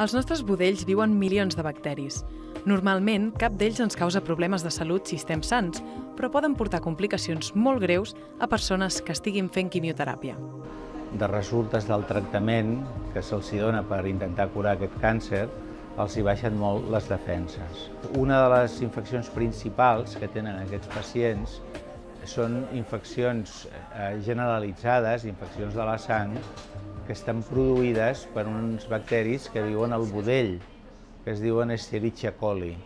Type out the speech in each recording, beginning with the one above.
Als nostres budells viuen milions de bacteris. Normalment, cap d'ells ens causa problemes de salut si estem sans, però poden portar complicacions molt greus a persones que estiguin fent quimioteràpia. De resultes del tractament que se'ls dona per intentar curar aquest càncer, els hi baixen molt les defenses. Una de les infeccions principals que tenen aquests pacients són infeccions generalitzades, infeccions de la sang, que estan produïdes per uns bacteris que viuen al budell, que es diuen Escherichia coli.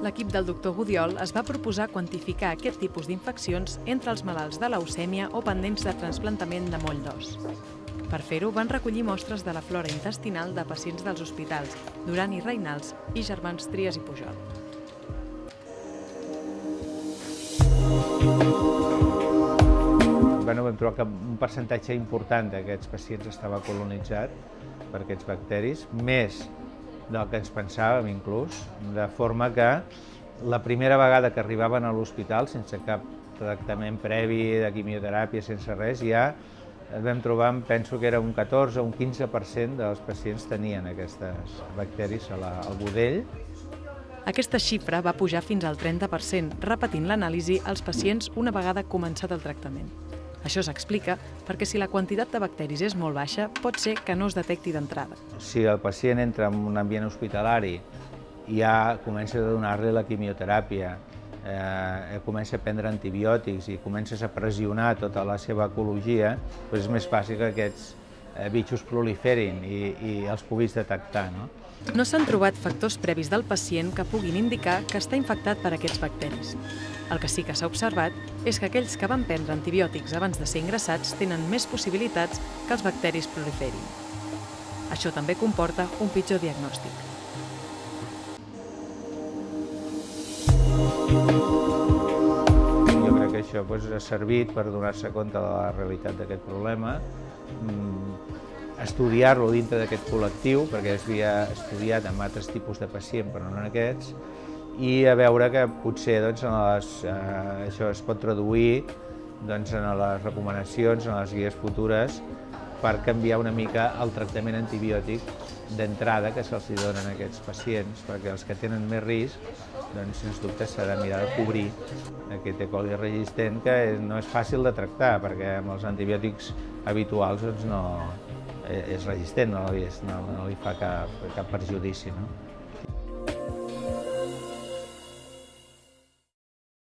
L'equip del doctor Gudiol es va proposar quantificar aquest tipus d'infeccions entre els malalts de leucèmia o pendents de trasplantament de moll d'os. Per fer-ho, van recollir mostres de la flora intestinal de pacients dels hospitals Duran i Reynals i Germans Trias i Pujol. Vam trobar que un percentatge important d'aquests pacients estava colonitzat per aquests bacteris, més del que ens pensàvem inclús, de forma que la primera vegada que arribaven a l'hospital, sense cap tractament previ de quimioteràpia, sense res, ja vam trobar, penso que era un 14 o un 15% dels pacients tenien aquestes bacteris al budell. Aquesta xifra va pujar fins al 30%, repetint l'anàlisi als pacients una vegada començat el tractament. Això s'explica perquè si la quantitat de bacteris és molt baixa, pot ser que no es detecti d'entrada. Si el pacient entra en un ambient hospitalari i ja comença a donar-li la quimioteràpia, comença a prendre antibiòtics i comences a pressionar tota la seva ecologia, doncs és més fàcil que aquests bitxos proliferin i els puguis detectar. No s'han trobat factors previs del pacient que puguin indicar que està infectat per aquests bacteris. El que sí que s'ha observat és que aquells que van prendre antibiòtics abans de ser ingressats tenen més possibilitats que els bacteris proliferin. Això també comporta un pitjor diagnòstic. Jo crec que això ha servit per donar-se compte de la realitat d'aquest problema, estudiar-lo dintre d'aquest col·lectiu, perquè s'havia estudiat amb altres tipus de pacient, però no en aquests, i a veure que potser això es pot traduir en les recomanacions, en les guies futures, per canviar una mica el tractament antibiòtic d'entrada que se'ls donen a aquests pacients, perquè els que tenen més risc, sens dubte s'ha de mirar de cobrir aquest E. coli resistent, que no és fàcil de tractar, perquè amb els antibiòtics habituals és resistent, no li fa cap perjudici.